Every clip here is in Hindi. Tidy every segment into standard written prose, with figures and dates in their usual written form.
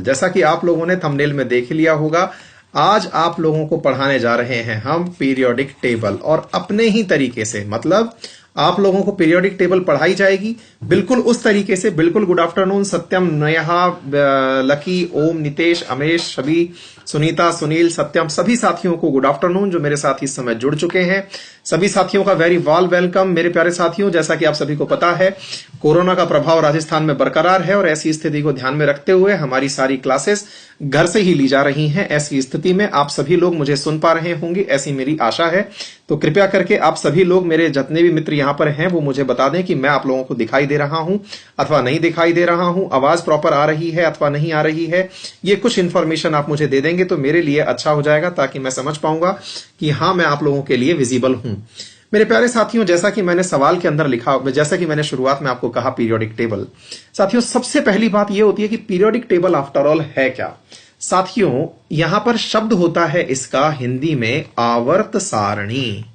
जैसा कि आप लोगों ने थंबनेल में देख लिया होगा, आज आप लोगों को पढ़ाने जा रहे हैं हम पीरियोडिक टेबल, और अपने ही तरीके से, मतलब आप लोगों को पीरियोडिक टेबल पढ़ाई जाएगी बिल्कुल उस तरीके से। बिल्कुल गुड आफ्टरनून सत्यम, नेहा, लकी, ओम, नितेश, अमेश, सभी, सुनीता, सुनील, सत्यम, सभी साथियों को गुड आफ्टरनून जो मेरे साथ इस समय जुड़ चुके हैं। सभी साथियों का वेरी वार्म वेलकम। मेरे प्यारे साथियों, जैसा कि आप सभी को पता है, कोरोना का प्रभाव राजस्थान में बरकरार है और ऐसी स्थिति को ध्यान में रखते हुए हमारी सारी क्लासेस घर से ही ली जा रही हैं। ऐसी स्थिति में आप सभी लोग मुझे सुन पा रहे होंगे, ऐसी मेरी आशा है। तो कृपया करके आप सभी लोग, मेरे जितने भी मित्र यहां पर हैं, वो मुझे बता दें कि मैं आप लोगों को दिखाई दे रहा हूं अथवा नहीं दिखाई दे रहा हूं, आवाज प्रॉपर आ रही है अथवा नहीं आ रही है। ये कुछ इंफॉर्मेशन आप मुझे दे देंगे तो मेरे लिए अच्छा हो जाएगा, ताकि मैं समझ पाऊंगा कि हां, मैं आप लोगों के लिए विजिबल हूं। मेरे प्यारे साथियों, जैसा कि मैंने सवाल के अंदर लिखा, जैसा कि मैंने शुरुआत में आपको कहा, पीरियोडिक टेबल। साथियों, सबसे पहली बात यह होती है कि पीरियोडिक टेबल आफ्टर ऑल है क्या। साथियों, यहां पर शब्द होता है इसका हिंदी में आवर्त सारणी।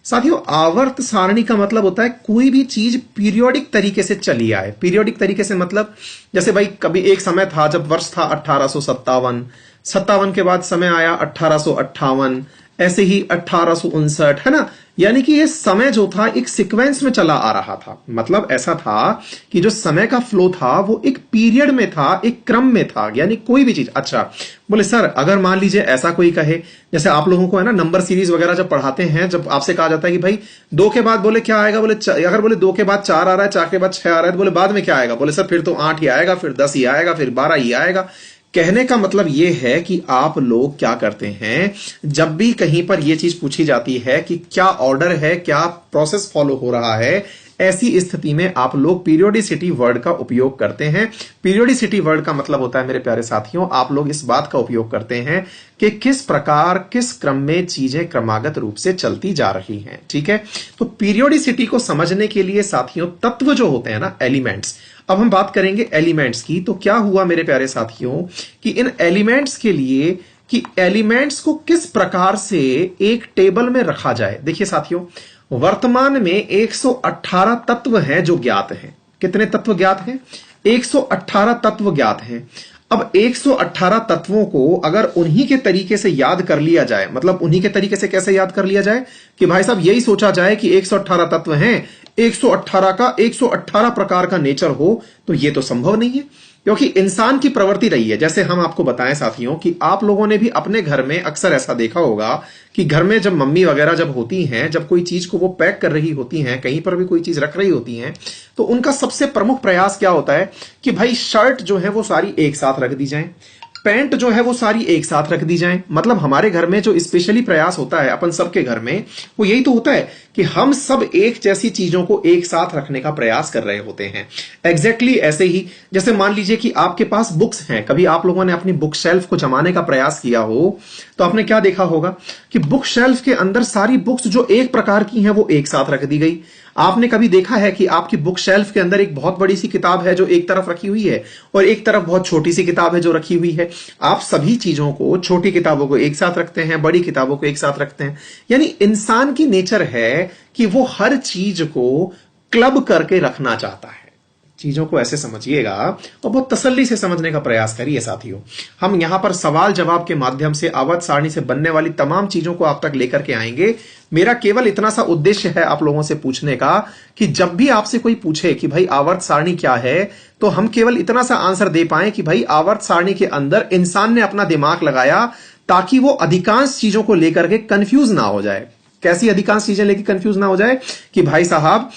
साथियों, आवर्त सारणी का मतलब होता है कोई भी चीज पीरियोडिक तरीके से चली आए। पीरियोडिक तरीके से मतलब, जैसे भाई कभी एक समय था जब वर्ष था 1857, 57 के बाद समय आया 1858, ऐसे ही 1859, है ना। यानी कि ये समय जो था एक सीक्वेंस में चला आ रहा था। मतलब ऐसा था कि जो समय का फ्लो था वो एक पीरियड में था, एक क्रम में था। यानी कोई भी चीज, अच्छा बोले सर, अगर मान लीजिए ऐसा कोई कहे, जैसे आप लोगों को है ना नंबर सीरीज वगैरह जब पढ़ाते हैं, जब आपसे कहा जाता है कि भाई 2 के बाद बोले क्या आएगा, बोले अगर बोले 2 के बाद 4 आ रहा है, 4 के बाद 6 आ रहा है, तो बोले बाद में क्या आएगा, बोले सर फिर तो 8 ही आएगा, फिर 10 ही आएगा, फिर 12 ही आएगा। कहने का मतलब यह है कि आप लोग क्या करते हैं, जब भी कहीं पर यह चीज पूछी जाती है कि क्या ऑर्डर है, क्या प्रोसेस फॉलो हो रहा है, ऐसी स्थिति में आप लोग पीरियोडिसिटी वर्ड का उपयोग करते हैं। पीरियोडिसिटी वर्ड का मतलब होता है, मेरे प्यारे साथियों, आप लोग इस बात का उपयोग करते हैं कि किस प्रकार, किस क्रम में चीजें क्रमागत रूप से चलती जा रही हैं। ठीक है, तो पीरियोडिसिटी को समझने के लिए साथियों, तत्व जो होते हैं ना, एलिमेंट्स, अब हम बात करेंगे एलिमेंट्स की। तो क्या हुआ मेरे प्यारे साथियों कि इन एलिमेंट्स के लिए, कि एलिमेंट्स को किस प्रकार से एक टेबल में रखा जाए। देखिए साथियों, वर्तमान में 118 तत्व हैं जो ज्ञात हैं। कितने तत्व ज्ञात हैं? 118 तत्व ज्ञात हैं। अब 118 तत्वों को अगर उन्हीं के तरीके से याद कर लिया जाए, मतलब उन्हीं के तरीके से कैसे याद कर लिया जाए कि भाई साहब यही सोचा जाए कि 118 तत्व हैं, 118 का 118 प्रकार का नेचर हो, तो यह तो संभव नहीं है, क्योंकि इंसान की प्रवृत्ति रही है। जैसे हम आपको बताएं साथियों कि आप लोगों ने भी अपने घर में अक्सर ऐसा देखा होगा कि घर में जब मम्मी वगैरह जब होती हैं, जब कोई चीज को वो पैक कर रही होती हैं, कहीं पर भी कोई चीज रख रही होती हैं, तो उनका सबसे प्रमुख प्रयास क्या होता है कि भाई शर्ट जो है वो सारी एक साथ रख दी जाए, पैंट जो है वो सारी एक साथ रख दी जाए। मतलब हमारे घर में जो स्पेशली प्रयास होता है अपन सबके घर में, वो यही तो होता है कि हम सब एक जैसी चीजों को एक साथ रखने का प्रयास कर रहे होते हैं। एग्जैक्टली ऐसे ही, जैसे मान लीजिए कि आपके पास बुक्स हैं, कभी आप लोगों ने अपनी बुक शेल्फ को जमाने का प्रयास किया हो, तो आपने क्या देखा होगा कि बुक शेल्फ के अंदर सारी बुक्स जो एक प्रकार की हैं वो एक साथ रख दी गई। आपने कभी देखा है कि आपकी बुक शेल्फ के अंदर एक बहुत बड़ी सी किताब है जो एक तरफ रखी हुई है, और एक तरफ बहुत छोटी सी किताब है जो रखी हुई है। आप सभी चीजों को, छोटी किताबों को एक साथ रखते हैं, बड़ी किताबों को एक साथ रखते हैं। यानी इंसान की नेचर है कि वो हर चीज को क्लब करके रखना चाहता है। चीजों को ऐसे समझिएगा और बहुत तसल्ली से समझने का प्रयास करिए साथियों। हम यहां पर सवाल जवाब के माध्यम से आवर्त सारणी से बनने वाली तमाम चीजों को आप तक लेकर के आएंगे। मेरा केवल इतना सा उद्देश्य है आप लोगों से पूछने का कि जब भी आपसे कोई पूछे कि भाई आवर्त सारणी क्या है, तो हम केवल इतना सा आंसर दे पाए कि भाई आवर्त सारणी के अंदर इंसान ने अपना दिमाग लगाया ताकि वो अधिकांश चीजों को लेकर के कंफ्यूज ना हो जाए। कैसी अधिकांश चीजें लेकर कंफ्यूज ना हो जाए कि भाई साहब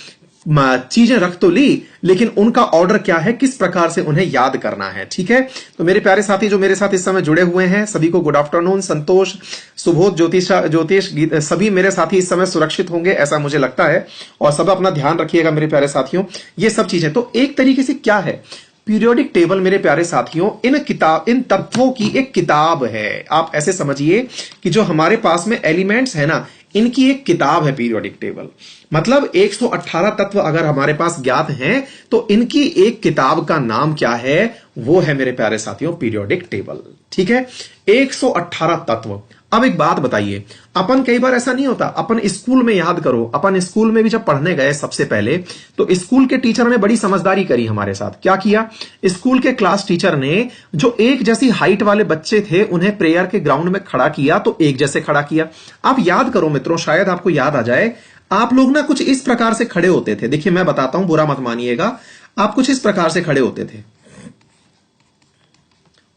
चीजें रख तो ली, लेकिन उनका ऑर्डर क्या है, किस प्रकार से उन्हें याद करना है। ठीक है, तो मेरे प्यारे साथी जो मेरे साथ इस समय जुड़े हुए हैं, सभी को गुड आफ्टरनून। संतोष, सुबोध, ज्योतिष, सभी मेरे साथी इस समय सुरक्षित होंगे ऐसा मुझे लगता है, और सब अपना ध्यान रखिएगा मेरे प्यारे साथियों। ये सब चीजें तो एक तरीके से क्या है, पीरियोडिक टेबल मेरे प्यारे साथियों इन तत्वों की एक किताब है। आप ऐसे समझिए कि जो हमारे पास में एलिमेंट्स है ना, इनकी एक किताब है पीरियोडिक टेबल। मतलब 118 तत्व अगर हमारे पास ज्ञात हैं तो इनकी एक किताब का नाम क्या है? वो है मेरे प्यारे साथियों पीरियोडिक टेबल। ठीक है, 118 तत्व। अब एक बात बताइए, अपन कई बार ऐसा नहीं होता, अपन स्कूल में याद करो, अपन स्कूल में भी जब पढ़ने गए सबसे पहले, तो स्कूल के टीचर ने बड़ी समझदारी करी हमारे साथ। क्या किया? स्कूल के क्लास टीचर ने जो एक जैसी हाइट वाले बच्चे थे उन्हें प्रेयर के ग्राउंड में खड़ा किया, तो एक जैसे खड़ा किया। आप याद करो मित्रों, शायद आपको याद आ जाए, आप लोग ना कुछ इस प्रकार से खड़े होते थे। देखिए मैं बताता हूं, बुरा मत मानिएगा, आप कुछ इस प्रकार से खड़े होते थे।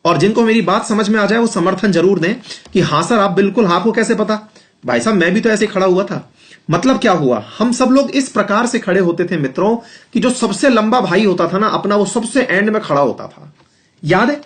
और जिनको मेरी बात समझ में आ जाए वो समर्थन जरूर दें कि हां सर आप बिल्कुल, आपको कैसे पता? भाई साहब मैं भी तो ऐसे खड़ा हुआ था। मतलब क्या हुआ, हम सब लोग इस प्रकार से खड़े होते थे मित्रों कि जो सबसे लंबा भाई होता था ना अपना, वो सबसे एंड में खड़ा होता था। याद है?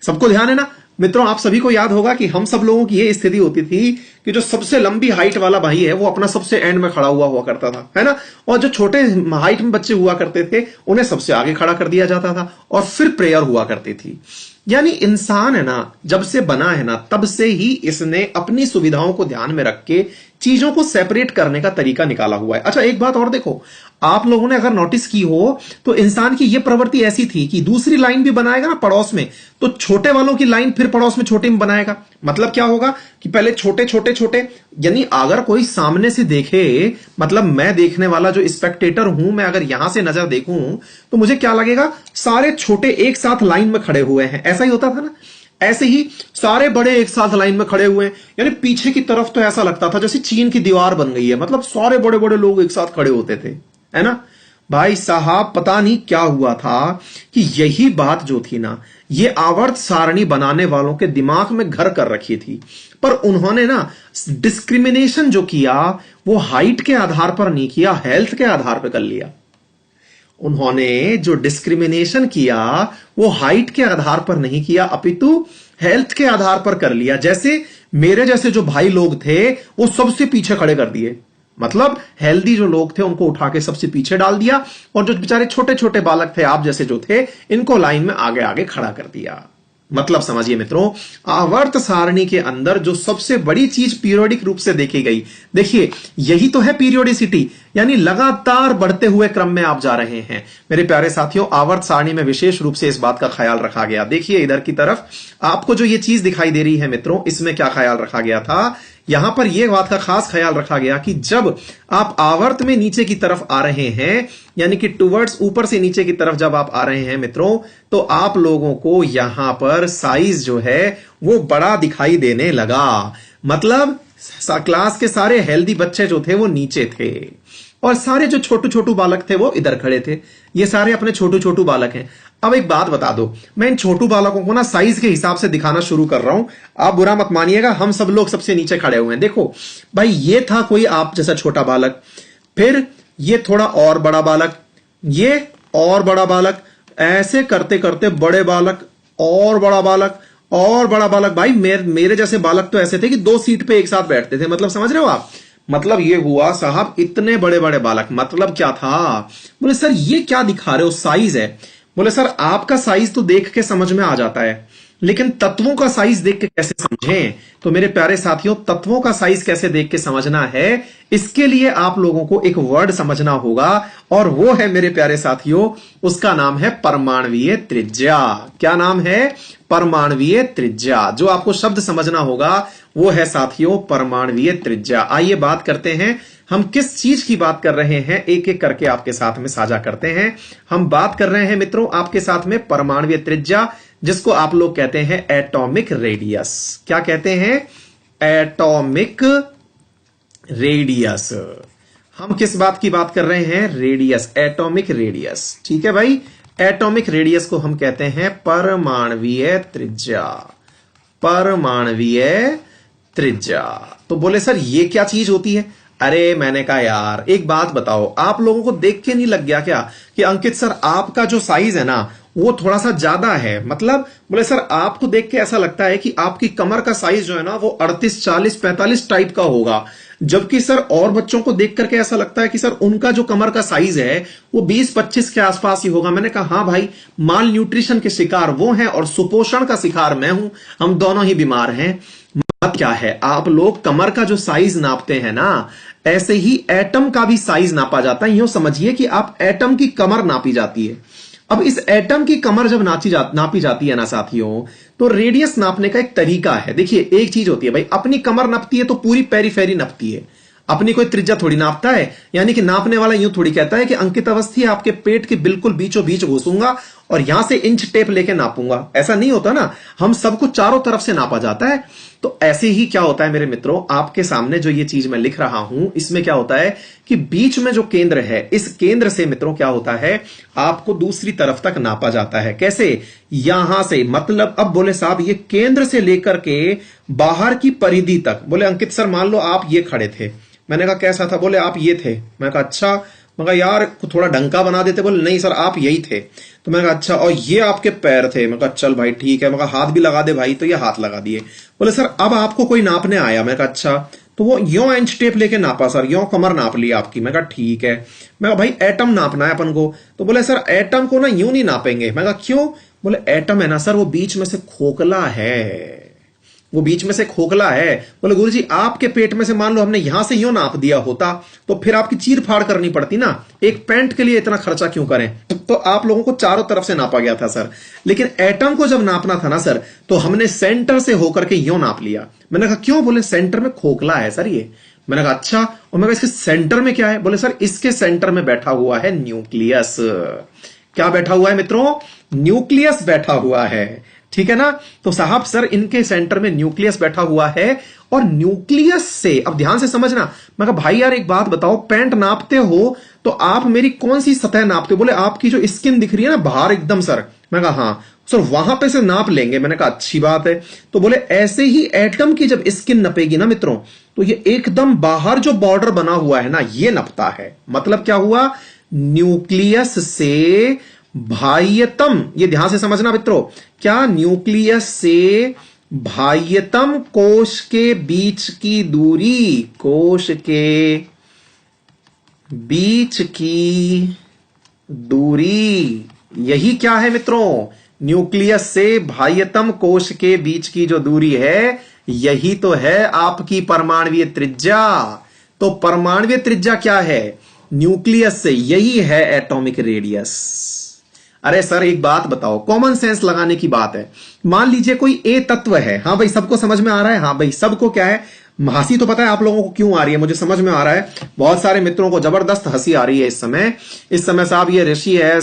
सबको ध्यान है ना मित्रों? आप सभी को याद होगा कि हम सब लोगों की यह स्थिति होती थी कि जो सबसे लंबी हाइट वाला भाई है वो अपना सबसे एंड में खड़ा हुआ करता था, है ना? और जो छोटे हाइट में बच्चे हुआ करते थे उन्हें सबसे आगे खड़ा कर दिया जाता था और फिर प्रेयर हुआ करती थी। यानी इंसान है ना, जब से बना है ना, तब से ही इसने अपनी सुविधाओं को ध्यान में रख के चीजों को सेपरेट करने का तरीका निकाला हुआ है। अच्छा एक बात और देखो, आप लोगों ने अगर नोटिस की हो तो इंसान की यह प्रवृत्ति ऐसी थी कि दूसरी लाइन भी बनाएगा ना पड़ोस में, तो छोटे वालों की लाइन फिर पड़ोस में छोटे में बनाएगा। मतलब क्या होगा कि पहले छोटे छोटे छोटे, यानी अगर कोई सामने से देखे, मतलब मैं देखने वाला जो स्पेक्टेटर हूं, मैं अगर यहां से नजर देखूं तो मुझे क्या लगेगा? सारे छोटे एक साथ लाइन में खड़े हुए हैं। ऐसा ही होता था ना? ऐसे ही सारे बड़े एक साथ लाइन में खड़े हुए हैं, यानी पीछे की तरफ तो ऐसा लगता था जैसे चीन की दीवार बन गई है। मतलब सारे बड़े बड़े लोग एक साथ खड़े होते थे, है ना? भाई साहब पता नहीं क्या हुआ था कि यही बात जो थी ना, ये आवर्त सारणी बनाने वालों के दिमाग में घर कर रखी थी। पर उन्होंने ना डिस्क्रिमिनेशन जो किया वो हाइट के आधार पर नहीं किया, हेल्थ के आधार पर कर लिया। उन्होंने जो डिस्क्रिमिनेशन किया वो हाइट के आधार पर नहीं किया, अपितु हेल्थ के आधार पर कर लिया। जैसे मेरे जैसे जो भाई लोग थे वो सबसे पीछे खड़े कर दिए, मतलब हेल्दी जो लोग थे उनको उठा के सबसे पीछे डाल दिया, और जो बेचारे छोटे छोटे बालक थे, आप जैसे जो थे, इनको लाइन में आगे आगे खड़ा कर दिया। मतलब समझिए मित्रों, आवर्त सारणी के अंदर जो सबसे बड़ी चीज पीरियोडिक रूप से देखी गई, देखिए यही तो है पीरियोडिसिटी, यानी लगातार बढ़ते हुए क्रम में आप जा रहे हैं। मेरे प्यारे साथियों, आवर्त सारणी में विशेष रूप से इस बात का ख्याल रखा गया। देखिए इधर की तरफ आपको जो ये चीज दिखाई दे रही है मित्रों, इसमें क्या ख्याल रखा गया था? यहां पर यह बात का खास ख्याल रखा गया कि जब आप आवर्त में नीचे की तरफ आ रहे हैं, यानी कि टुवर्ड्स ऊपर से नीचे की तरफ जब आप आ रहे हैं मित्रों, तो आप लोगों को यहां पर साइज जो है वो बड़ा दिखाई देने लगा। मतलब क्लास के सारे हेल्दी बच्चे जो थे वो नीचे थे और सारे जो छोटू छोटू बालक थे वो इधर खड़े थे। ये सारे अपने छोटू छोटू बालक हैं। अब एक बात बता दो, मैं इन छोटू बालकों को ना साइज के हिसाब से दिखाना शुरू कर रहा हूं, आप बुरा मत मानिएगा। हम सब लोग सबसे नीचे खड़े हुए हैं। देखो भाई, ये था कोई आप जैसा छोटा बालक, फिर ये थोड़ा और बड़ा बालक, ये और बड़ा बालक, ऐसे करते करते बड़े बालक और बड़ा बालक और बड़ा बालक। भाई मेरे जैसे बालक तो ऐसे थे कि 2 सीट पे एक साथ बैठते थे। मतलब समझ रहे हो आप? मतलब ये हुआ साहब, इतने बड़े बड़े बालक। मतलब क्या था? बोले सर ये क्या दिखा रहे हो, साइज है। बोले सर आपका साइज तो देख के समझ में आ जाता है, लेकिन तत्वों का साइज देख के कैसे समझें? तो मेरे प्यारे साथियों, तत्वों का साइज कैसे देख के समझना है, इसके लिए आप लोगों को एक वर्ड समझना होगा, और वो है मेरे प्यारे साथियों, उसका नाम है परमाणवीय त्रिज्या। क्या नाम है? परमाणवीय त्रिज्या। जो आपको शब्द समझना होगा वो है साथियों परमाणवीय त्रिज्या। आइए बात करते हैं, हम किस चीज की बात कर रहे हैं, एक एक करके आपके साथ में साझा करते हैं। हम बात कर रहे हैं मित्रों आपके साथ में परमाणवीय त्रिज्या, जिसको आप लोग कहते हैं एटॉमिक रेडियस। क्या कहते हैं? Atomic radius. हम किस बात की बात कर रहे हैं? Radius, atomic radius. ठीक है भाई, एटॉमिक रेडियस को हम कहते हैं परमाणवीय त्रिज्या। परमाणवीय त्रिज्या। तो बोले सर ये क्या चीज होती है? अरे मैंने कहा यार एक बात बताओ, आप लोगों को देख के नहीं लग गया क्या कि अंकित सर आपका जो साइज है ना वो थोड़ा सा ज्यादा है? मतलब बोले सर आपको देख के ऐसा लगता है कि आपकी कमर का साइज जो है ना वो 38, 40, 45 टाइप का होगा, जबकि सर और बच्चों को देख करके ऐसा लगता है कि सर उनका जो कमर का साइज है वो 20-25 के आसपास ही होगा। मैंने कहा हाँ भाई, माल न्यूट्रिशन के शिकार वो हैं और सुपोषण का शिकार मैं हूं, हम दोनों ही बीमार हैं। अब क्या है, आप लोग कमर का जो साइज नापते हैं ना, ऐसे ही एटम का भी साइज नापा जाता है। यूं समझिए कि आप एटम की कमर नापी जाती है। अब इस एटम की कमर जब नापी जाती है ना साथियों, तो रेडियस नापने का एक तरीका है। देखिए, एक चीज होती है भाई, अपनी कमर नापती है तो पूरी पेरीफेरी नापती है, अपनी कोई त्रिज्या थोड़ी नापता है। यानी कि नापने वाला यूं थोड़ी कहता है कि अंकित अवस्थी आपके पेट के बिल्कुल बीचों बीच घुसूंगा और यहां से इंच टेप लेके नापूंगा। ऐसा नहीं होता ना, हम सबको चारों तरफ से नापा जाता है। तो ऐसे ही क्या होता है मेरे मित्रों, आपके सामने जो ये चीज मैं लिख रहा हूं, इसमें क्या होता है कि बीच में जो केंद्र है, इस केंद्र से मित्रों क्या होता है, आपको दूसरी तरफ तक नापा जाता है। कैसे? यहां से, मतलब अब बोले साहब ये केंद्र से लेकर के बाहर की परिधि तक। बोले अंकित सर मान लो आप ये खड़े थे। मैंने कहा कैसा था? बोले आप ये थे। मैं कहा अच्छा। मैं कहा यार थोड़ा डंका बना देते। बोले नहीं सर आप यही थे। तो मैंने कहा अच्छा, और ये आपके पैर थे। मैं कहा चल भाई ठीक है। मैं कहा हाथ भी लगा दे भाई, तो ये हाथ लगा दिए। बोले सर अब आपको कोई नापने आया। मैं कहा अच्छा, तो वो यों इंच टेप लेके नापा सर, यों कमर नाप ली आपकी। मैं कहा ठीक है। मैं कहा भाई एटम नापना है अपन को। तो बोले सर एटम को ना यूं नहीं नापेंगे। मैं कहा क्यों? बोले एटम है ना सर, वो बीच में से खोखला है, वो बीच में से खोखला है। बोले गुरुजी आपके पेट में से मान लो हमने यहां से यूं नाप दिया होता तो फिर आपकी चीर फाड़ करनी पड़ती ना, एक पैंट के लिए इतना खर्चा क्यों करें? तो आप लोगों को चारों तरफ से नापा गया था सर, लेकिन एटम को जब नापना था ना सर, तो हमने सेंटर से होकर के यूं नाप लिया। मैंने कहा क्यों? बोले सेंटर में खोखला है सर ये। मैंने कहा अच्छा, और मैं कहा इसके सेंटर में क्या है? बोले सर इसके सेंटर में बैठा हुआ है न्यूक्लियस। क्या बैठा हुआ है मित्रों? न्यूक्लियस बैठा हुआ है, ठीक है ना। तो साहब सर इनके सेंटर में न्यूक्लियस बैठा हुआ है, और न्यूक्लियस से, अब ध्यान से समझना। मैं कहा भाई यार एक बात बताओ, पैंट नापते हो तो आप मेरी कौन सी सतह नापते हो? बोले आपकी जो स्किन दिख रही है ना बाहर एकदम सर। मैं कहा हाँ सर, वहां पे से नाप लेंगे। मैंने कहा अच्छी बात है। तो बोले ऐसे ही एटम की जब स्किन नपेगी ना मित्रों, तो ये एकदम बाहर जो बॉर्डर बना हुआ है ना, ये नपता है। मतलब क्या हुआ? न्यूक्लियस से बाह्यतम, ये ध्यान से समझना मित्रों, क्या न्यूक्लियस से बाह्यतम कोश के बीच की दूरी, कोश के बीच की दूरी, यही क्या है मित्रों? न्यूक्लियस से बाह्यतम कोश के बीच की जो दूरी है, यही तो है आपकी परमाणुवीय त्रिज्या। तो परमाणुवीय त्रिज्या क्या है? न्यूक्लियस से, यही है एटॉमिक रेडियस। अरे सर एक बात बताओ, कॉमन सेंस लगाने की बात है। मान लीजिए कोई ए तत्व है। हाँ भाई सबको समझ में आ रहा है? हाँ भाई सबको क्या है, हंसी तो पता है आप लोगों को क्यों आ रही है, मुझे समझ में आ रहा है। बहुत सारे मित्रों को जबरदस्त हंसी आ रही है इस समय। इस समय साहब ये ऋषि है,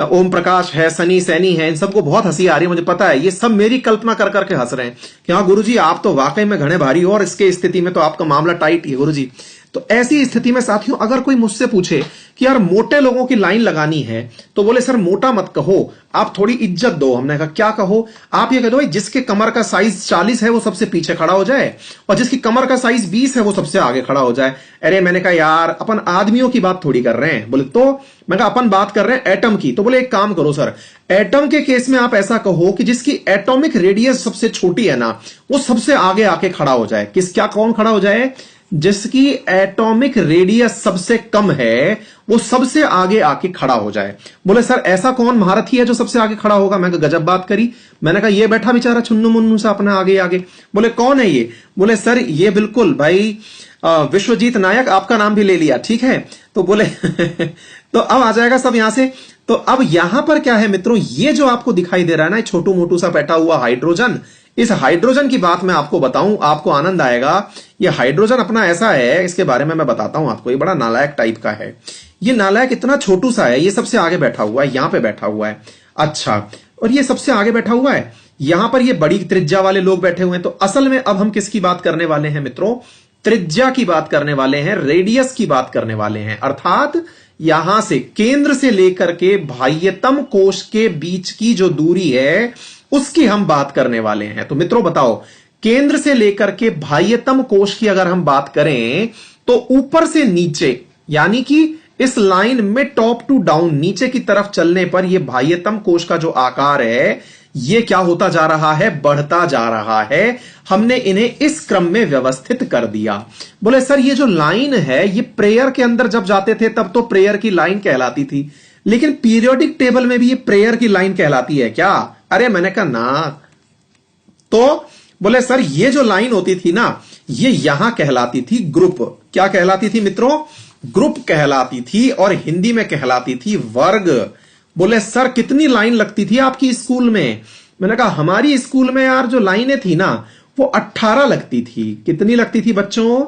ओम प्रकाश है, सनी सैनी है, इन सबको बहुत हंसी आ रही है, मुझे पता है। ये सब मेरी कल्पना कर करके हंस रहे हैं कि हाँ गुरुजी आप तो वाकई में घने भारी हो, और इसके स्थिति में तो आपका मामला टाइट है गुरुजी। तो ऐसी स्थिति में साथियों अगर कोई मुझसे पूछे कि यार मोटे लोगों की लाइन लगानी है, तो बोले सर मोटा मत कहो, आप थोड़ी इज्जत दो। हमने कहा क्या कहो? आप ये कह दो जिसके कमर का साइज 40 है वो सबसे पीछे खड़ा हो जाए, और जिसकी कमर का साइज 20 है वो सबसे आगे खड़ा हो जाए। अरे मैंने कहा यार अपन आदमियों की बात थोड़ी कर रहे हैं। बोले तो मैं कहा अपन बात कर रहे हैं एटम की। तो बोले एक काम करो सर, एटम के केस में आप ऐसा कहो कि जिसकी एटॉमिक रेडियस सबसे छोटी है ना, वो सबसे आगे आके खड़ा हो जाए। कौन खड़ा हो जाए? जिसकी एटॉमिक रेडियस सबसे कम है वो सबसे आगे आके खड़ा हो जाए। बोले सर ऐसा कौन महारथी है जो सबसे आगे खड़ा होगा? मैं गजब बात करी। मैंने कहा ये बैठा बेचारा छुन्नू मुन्नू सा अपने आगे आगे। बोले कौन है ये? बोले सर ये बिल्कुल भाई विश्वजीत नायक, आपका नाम भी ले लिया, ठीक है। तो बोले तो अब आ जाएगा सब यहां से। तो अब यहां पर क्या है मित्रों, ये जो आपको दिखाई दे रहा है ना, छोटू मोटू सा बैठा हुआ हाइड्रोजन, इस हाइड्रोजन की बात मैं आपको बताऊं, आपको आनंद आएगा। ये हाइड्रोजन अपना ऐसा है, इसके बारे में मैं बताता हूं आपको, ये बड़ा नालायक टाइप का है। ये नालायक इतना छोटू सा है, ये सबसे आगे बैठा हुआ है, यहां पे बैठा हुआ है। अच्छा, और ये सबसे आगे बैठा हुआ है, यहां पर ये बड़ी त्रिज्या वाले लोग बैठे हुए हैं। तो असल में अब हम किसकी बात करने वाले हैं मित्रों? त्रिज्या की बात करने वाले हैं, रेडियस की बात करने वाले हैं। अर्थात यहां से केंद्र से लेकर के बाह्यतम कोश के बीच की जो दूरी है उसकी हम बात करने वाले हैं। तो मित्रों बताओ, केंद्र से लेकर के बाह्यतम कोश की अगर हम बात करें तो ऊपर से नीचे, यानी कि इस लाइन में टॉप टू डाउन नीचे की तरफ चलने पर यह बाह्यतम कोश का जो आकार है ये क्या होता जा रहा है? बढ़ता जा रहा है। हमने इन्हें इस क्रम में व्यवस्थित कर दिया। बोले सर ये जो लाइन है ये प्रेयर के अंदर जब जाते थे तब तो प्रेयर की लाइन कहलाती थी, लेकिन पीरियोडिक टेबल में भी ये प्रेयर की लाइन कहलाती है क्या? अरे मैंने कहा ना। तो बोले सर ये जो लाइन होती थी ना, ये यहां कहलाती थी ग्रुप। क्या कहलाती थी मित्रों? ग्रुप कहलाती थी, और हिंदी में कहलाती थी वर्ग। बोले सर कितनी लाइन लगती थी आपकी स्कूल में? मैंने कहा हमारी स्कूल में यार जो लाइनें थी ना वो 18 लगती थी। कितनी लगती थी बच्चों?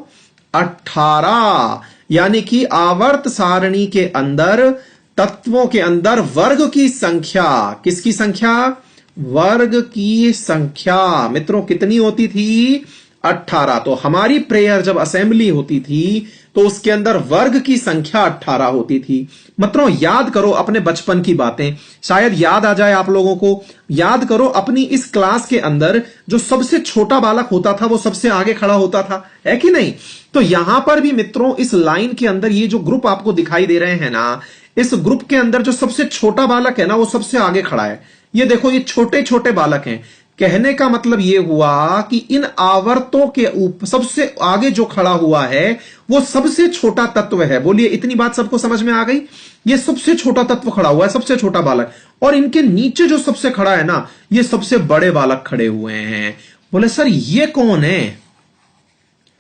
18। यानी कि आवर्त सारणी के अंदर, तत्वों के अंदर वर्ग की संख्या, किसकी संख्या? वर्ग की संख्या मित्रों कितनी होती थी? 18। तो हमारी प्रेयर जब असेंबली होती थी तो उसके अंदर वर्ग की संख्या 18 होती थी। मित्रों याद करो अपने बचपन की बातें, शायद याद आ जाए आप लोगों को। याद करो अपनी इस क्लास के अंदर जो सबसे छोटा बालक होता था वो सबसे आगे खड़ा होता था, है कि नहीं? तो यहां पर भी मित्रों इस लाइन के अंदर ये जो ग्रुप आपको दिखाई दे रहे हैं ना, इस ग्रुप के अंदर जो सबसे छोटा बालक है ना वो सबसे आगे खड़ा है। ये देखो ये छोटे छोटे बालक हैं। कहने का मतलब ये हुआ कि इन आवर्तों के ऊपर सबसे आगे जो खड़ा हुआ है वो सबसे छोटा तत्व है। बोलिए इतनी बात सबको समझ में आ गई? ये सबसे छोटा तत्व खड़ा हुआ है, सबसे छोटा बालक, और इनके नीचे जो सबसे खड़ा है ना ये सबसे बड़े बालक खड़े हुए हैं। बोले सर ये कौन है?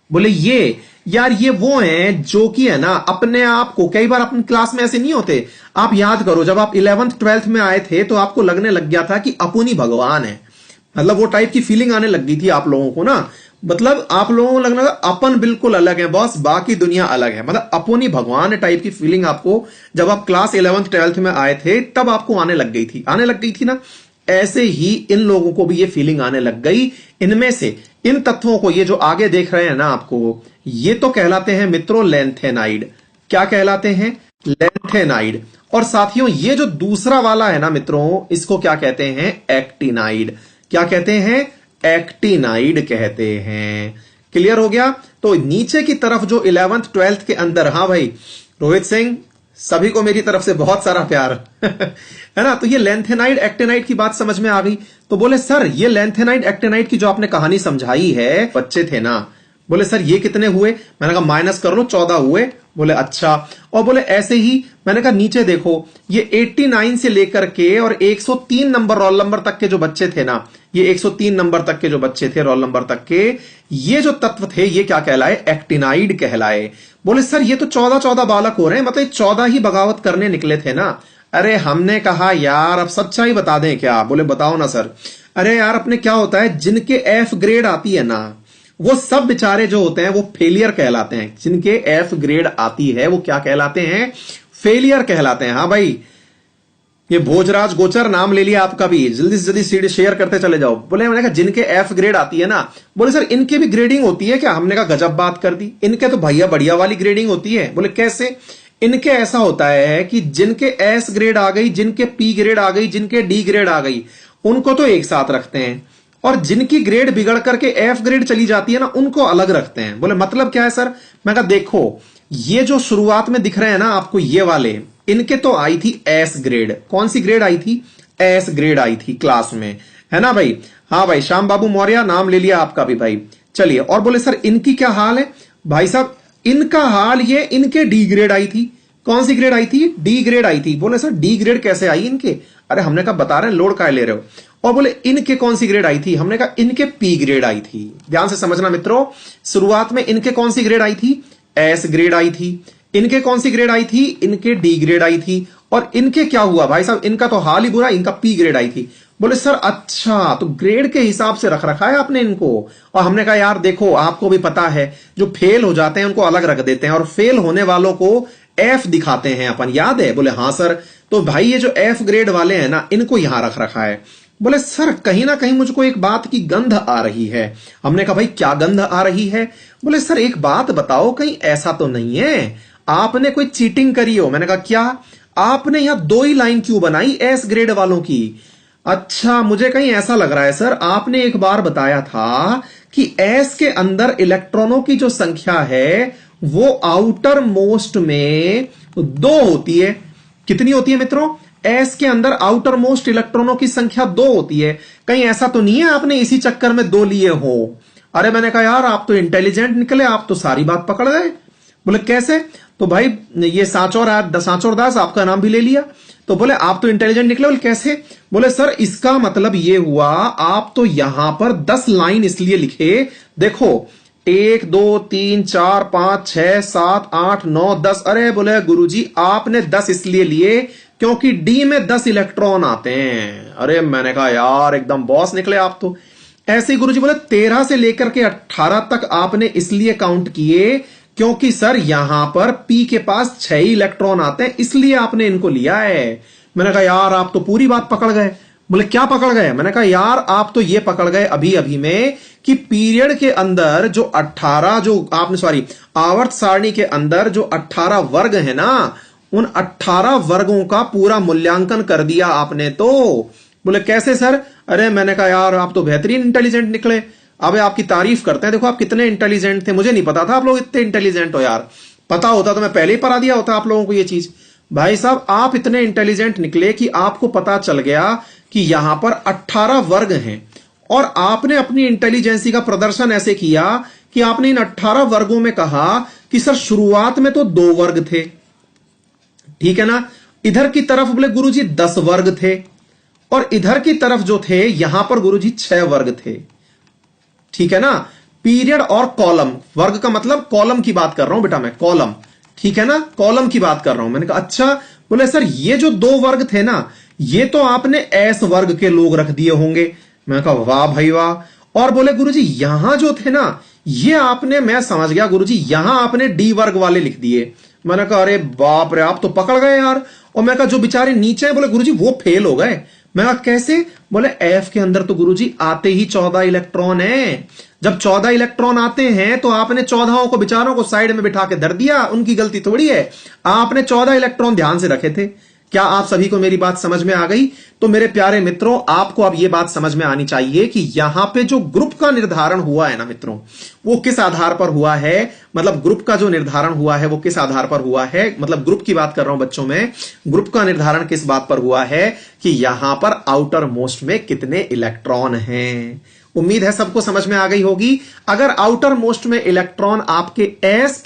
बोले ये यार ये वो हैं जो कि है ना अपने आप को, कई बार अपनी क्लास में ऐसे नहीं होते, आप याद करो जब आप 11th 12th में आए थे तो आपको लगने लग गया था कि अपुनी भगवान है। मतलब वो टाइप की फीलिंग आने लग गई थी आप लोगों को ना। मतलब आप लोगों को लगना अपन बिल्कुल अलग है बॉस, बाकी दुनिया अलग है। मतलब अपुनी भगवान टाइप की फीलिंग आपको जब आप क्लास 11th 12th में आए थे तब आपको आने लग गई थी ना। ऐसे ही इन लोगों को भी ये फीलिंग आने लग गई। इनमें से इन तत्वों को, ये जो आगे देख रहे हैं ना आपको, ये तो कहलाते हैं मित्रों लेंथेनाइड। क्या कहलाते हैं? लेंथेनाइड। और साथियों ये जो दूसरा वाला है ना मित्रों, इसको क्या कहते हैं? एक्टिनाइड। क्या कहते हैं? एक्टिनाइड कहते हैं। क्लियर हो गया? तो नीचे की तरफ जो 11th 12th के अंदर, हाँ भाई रोहित सिंह, सभी को मेरी तरफ से बहुत सारा प्यार है ना। तो ये लेंथेनाइड एक्टिनाइड की बात समझ में आ गई। तो बोले सर ये लेंथेनाइड एक्टिनाइड की जो आपने कहानी समझाई है, बच्चे थे ना, बोले सर ये कितने हुए? मैंने कहा माइनस कर लो, 14 हुए। बोले अच्छा। और बोले ऐसे ही, मैंने कहा नीचे देखो ये 89 से लेकर के और 103 नंबर रोल नंबर तक के जो बच्चे थे ना, ये 103 नंबर तक के जो बच्चे थे रोल नंबर तक के, ये जो तत्व थे ये क्या कहलाए? एक्टिनाइड कहलाए। बोले सर ये तो 14 बालक हो रहे हैं, मतलब 14 ही बगावत करने निकले थे ना। अरे हमने कहा यार अब सच्चाई बता दें क्या? बोले बताओ ना सर। अरे यार अपने क्या होता है, जिनके एफ ग्रेड आती है ना वो सब बेचारे जो होते हैं वो फेलियर कहलाते हैं। जिनके एफ ग्रेड आती है वो क्या कहलाते हैं? फेलियर कहलाते हैं। हाँ भाई ये भोजराज गोचर नाम ले लिया आपका भी, जल्दी से जल्दी सीड शेयर करते चले जाओ। बोले मैंने कहा जिनके एफ ग्रेड आती है ना, बोले सर इनके भी ग्रेडिंग होती है क्या? हमने कहा गजब बात कर दी, इनके तो भैया बढ़िया वाली ग्रेडिंग होती है। बोले कैसे? इनके ऐसा होता है कि जिनके एस ग्रेड आ गई, जिनके पी ग्रेड आ गई, जिनके डी ग्रेड आ गई, उनको तो एक साथ रखते हैं, और जिनकी ग्रेड बिगड़ करके एफ ग्रेड चली जाती है ना उनको अलग रखते हैं। बोले मतलब क्या है सर? मैं कहा देखो ये जो शुरुआत में दिख रहे हैं ना आपको ये वाले, इनके तो आई थी एस ग्रेड। कौन सी ग्रेड आई थी? एस ग्रेड आई थी क्लास में, है ना भाई? हाँ भाई श्याम बाबू मौर्य नाम ले लिया आपका भी भाई। चलिए और बोले सर इनकी क्या हाल है? भाई साहब इनका हाल ये, इनके डी ग्रेड आई थी। कौन सी ग्रेड आई थी? डी ग्रेड आई थी। बोले सर डी ग्रेड कैसे आई इनके? अरे हमने कहा बता रहे हैं, लोड काय ले रहे हो। और बोले इनके कौन सी ग्रेड आई थी? हमने कहा इनके पी ग्रेड आई थी। ध्यान से समझना मित्रों, शुरुआत में इनके कौन सी ग्रेड आई थी? एस ग्रेड आई थी। इनके कौन सी ग्रेड आई थी? इनके डी ग्रेड आई थी। और इनके क्या हुआ भाई साहब? इनका तो हाल ही बुरा, इनका पी ग्रेड आई थी। बोले सर अच्छा तो ग्रेड के हिसाब से रख रखा है आपने इनको। और हमने कहा यार देखो आपको भी पता है जो फेल हो जाते हैं उनको अलग रख देते हैं और फेल होने वालों को एफ दिखाते हैं अपन, याद है? बोले हाँ सर। तो भाई ये जो एफ ग्रेड वाले हैं ना इनको यहां रख रखा है। बोले सर कहीं ना कहीं मुझको एक बात की गंध आ रही है। हमने कहा भाई क्या गंध आ रही है? बोले सर एक बात बताओ, कहीं ऐसा तो नहीं है आपने कोई चीटिंग करी हो? मैंने कहा क्या? आपने यहां 2 ही लाइन क्यों बनाई एस ग्रेड वालों की? अच्छा मुझे कहीं ऐसा लग रहा है सर, आपने एक बार बताया था कि एस के अंदर इलेक्ट्रॉनों की जो संख्या है वो आउटर मोस्ट में 2 होती है। कितनी होती है मित्रों? एस के अंदर आउटर मोस्ट इलेक्ट्रॉनों की संख्या 2 होती है। कहीं ऐसा तो नहीं है आपने इसी चक्कर में 2 लिए हो? अरे मैंने कहा यार आप तो इंटेलिजेंट निकले, आप तो सारी बात पकड़ गए। बोले कैसे? तो भाई ये सांचौर दास आपका नाम भी ले लिया। तो बोले आप तो इंटेलिजेंट निकले। बोले कैसे? बोले सर इसका मतलब ये हुआ आप तो यहां पर 10 लाइन इसलिए लिखे, देखो 1 2 3 4 5 6 7 8 9 10। अरे बोले गुरुजी आपने 10 इसलिए लिए क्योंकि डी में 10 इलेक्ट्रॉन आते हैं। अरे मैंने कहा यार एकदम बॉस निकले आप तो। ऐसे ही गुरुजी बोले 13 से लेकर के 18 तक आपने इसलिए काउंट किए क्योंकि सर यहां पर पी के पास 6 इलेक्ट्रॉन आते हैं इसलिए आपने इनको लिया है। मैंने कहा यार आप तो पूरी बात पकड़ गए। बोले क्या पकड़ गए? मैंने कहा यार आप तो ये पकड़ गए अभी अभी में कि पीरियड के अंदर जो 18 जो आपने सॉरी आवर्त सारणी के अंदर जो 18 वर्ग है ना, उन 18 वर्गों का पूरा मूल्यांकन कर दिया आपने। तो बोले कैसे सर? अरे मैंने कहा यार आप तो बेहतरीन इंटेलिजेंट निकले। अब आपकी तारीफ करते हैं, देखो आप कितने इंटेलिजेंट थे, मुझे नहीं पता था आप लोग इतने इंटेलिजेंट हो यार। पता होता तो मैं पहले ही पढ़ा दिया होता आप लोगों को ये चीज। भाई साहब आप इतने इंटेलिजेंट निकले कि आपको पता चल गया कि यहां पर 18 वर्ग हैं और आपने अपनी इंटेलिजेंसी का प्रदर्शन ऐसे किया कि आपने इन 18 वर्गों में कहा कि सर शुरुआत में तो 2 वर्ग थे, ठीक है ना, इधर की तरफ बोले गुरुजी 10 वर्ग थे और इधर की तरफ जो थे यहां पर गुरुजी 6 वर्ग थे, ठीक है ना। पीरियड और कॉलम, वर्ग का मतलब कॉलम की बात कर रहा हूं बेटा मैं, कॉलम, ठीक है ना, कॉलम की बात कर रहा हूं। मैंने कहा अच्छा। बोले सर ये जो 2 वर्ग थे ना ये तो आपने एस वर्ग के लोग रख दिए होंगे। मैंने कहा वाह भाई वाह। और बोले गुरुजी यहां जो थे ना ये आपने, मैं समझ गया गुरुजी, यहां आपने डी वर्ग वाले लिख दिए। मैंने कहा अरे बाप रे आप तो पकड़ गए यार। और मैं कहा जो बेचारे नीचे हैं बोले गुरुजी वो फेल हो गए। मैं कहा कैसे? बोले एफ के अंदर तो गुरुजी आते ही 14 इलेक्ट्रॉन है। जब 14 इलेक्ट्रॉन आते हैं तो आपने 14 को बेचारों को साइड में बिठा के धर दिया, उनकी गलती थोड़ी है। आपने 14 इलेक्ट्रॉन ध्यान से रखे थे। क्या आप सभी को मेरी बात समझ में आ गई? तो मेरे प्यारे मित्रों आपको अब यह बात समझ में आनी चाहिए कि यहां पे जो ग्रुप का निर्धारण हुआ है ना मित्रों, वो किस आधार पर हुआ है, मतलब ग्रुप का जो निर्धारण हुआ है वो किस आधार पर हुआ है, मतलब ग्रुप की बात कर रहा हूं बच्चों में। ग्रुप का निर्धारण किस बात पर हुआ है कि यहां पर आउटर मोस्ट में कितने इलेक्ट्रॉन हैं। उम्मीद है सबको समझ में आ गई होगी। अगर आउटर मोस्ट में इलेक्ट्रॉन आपके एस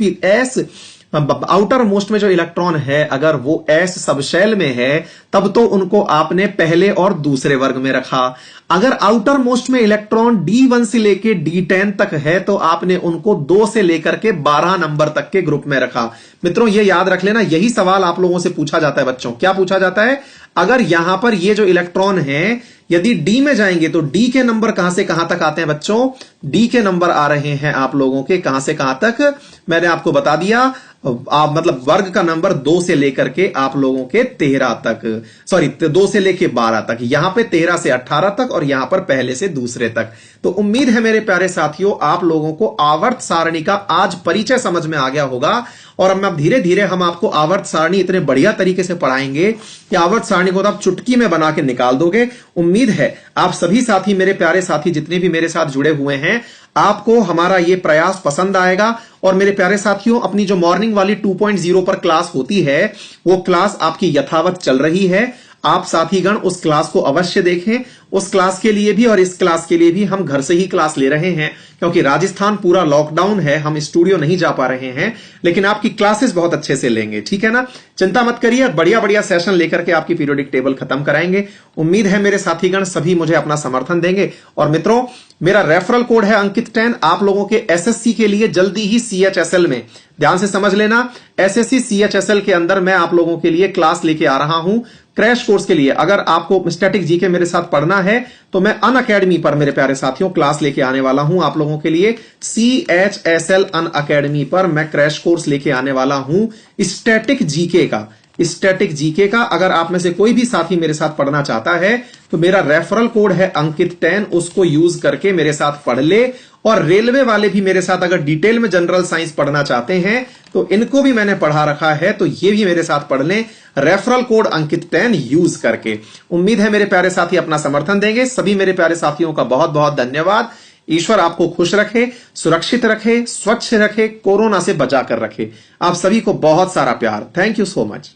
आउटर मोस्ट में जो इलेक्ट्रॉन है अगर वो एस सबशेल में है तब तो उनको आपने पहले और दूसरे वर्ग में रखा। अगर आउटर मोस्ट में इलेक्ट्रॉन D1 से लेके D10 तक है तो आपने उनको 2 से लेकर के 12 नंबर तक के ग्रुप में रखा। मित्रों ये याद रख लेना, यही सवाल आप लोगों से पूछा जाता है बच्चों। क्या पूछा जाता है? अगर यहां पर ये जो इलेक्ट्रॉन है यदि डी में जाएंगे तो डी के नंबर कहां से कहां तक आते हैं बच्चों? डी के नंबर आ रहे हैं आप लोगों के कहां से कहां तक, मैंने आपको बता दिया। आप मतलब वर्ग का नंबर 2 से लेकर के आप लोगों के 13 तक, सॉरी 2 से लेके 12 तक, यहां पे 13 से 18 तक और यहां पर पहले से दूसरे तक। तो उम्मीद है मेरे प्यारे साथियों आप लोगों को आवर्त सारणी का आज परिचय समझ में आ गया होगा। और अब धीरे धीरे हम आपको आवर्त सारणी इतने बढ़िया तरीके से पढ़ाएंगे कि आवर्त सारणी को तो आप चुटकी में बना के निकाल दोगे। उम्मीद है आप सभी साथी, मेरे प्यारे साथी जितने भी मेरे साथ जुड़े हुए हैं, आपको हमारा ये प्रयास पसंद आएगा। और मेरे प्यारे साथियों अपनी जो मॉर्निंग वाली 2.0 पर क्लास होती है वो क्लास आपकी यथावत चल रही है। आप साथीगण उस क्लास को अवश्य देखें। उस क्लास के लिए भी और इस क्लास के लिए भी हम घर से ही क्लास ले रहे हैं क्योंकि राजस्थान पूरा लॉकडाउन है, हम स्टूडियो नहीं जा पा रहे हैं, लेकिन आपकी क्लासेस बहुत अच्छे से लेंगे, ठीक है ना। चिंता मत करिए, बढ़िया बढ़िया सेशन लेकर के आपकी पीरियोडिक टेबल खत्म कराएंगे। उम्मीद है मेरे साथीगण सभी मुझे अपना समर्थन देंगे। और मित्रों मेरा रेफरल कोड है अंकित 10। आप लोगों के एसएससी के लिए जल्दी ही CHSL में, ध्यान से समझ लेना, एसएससी CHSL के अंदर मैं आप लोगों के लिए क्लास लेके आ रहा हूं क्रैश कोर्स के लिए। अगर आपको स्टैटिक जीके मेरे साथ पढ़ना है तो मैं अनअकैडमी पर मेरे प्यारे साथियों क्लास लेके आने वाला हूं आप लोगों के लिए। CHSL अनअकैडमी पर मैं क्रैश कोर्स लेके आने वाला हूं स्टैटिक जीके का। स्टैटिक जीके का अगर आप में से कोई भी साथी मेरे साथ पढ़ना चाहता है तो मेरा रेफरल कोड है अंकित 10, उसको यूज करके मेरे साथ पढ़ ले। और रेलवे वाले भी मेरे साथ अगर डिटेल में जनरल साइंस पढ़ना चाहते हैं तो इनको भी मैंने पढ़ा रखा है, तो ये भी मेरे साथ पढ़ लें रेफरल कोड अंकित 10 यूज करके। उम्मीद है मेरे प्यारे साथी अपना समर्थन देंगे। सभी मेरे प्यारे साथियों का बहुत बहुत धन्यवाद। ईश्वर आपको खुश रखे, सुरक्षित रखे, स्वच्छ रखे, कोरोना से बचा कर रखे। आप सभी को बहुत सारा प्यार। Thank you so much.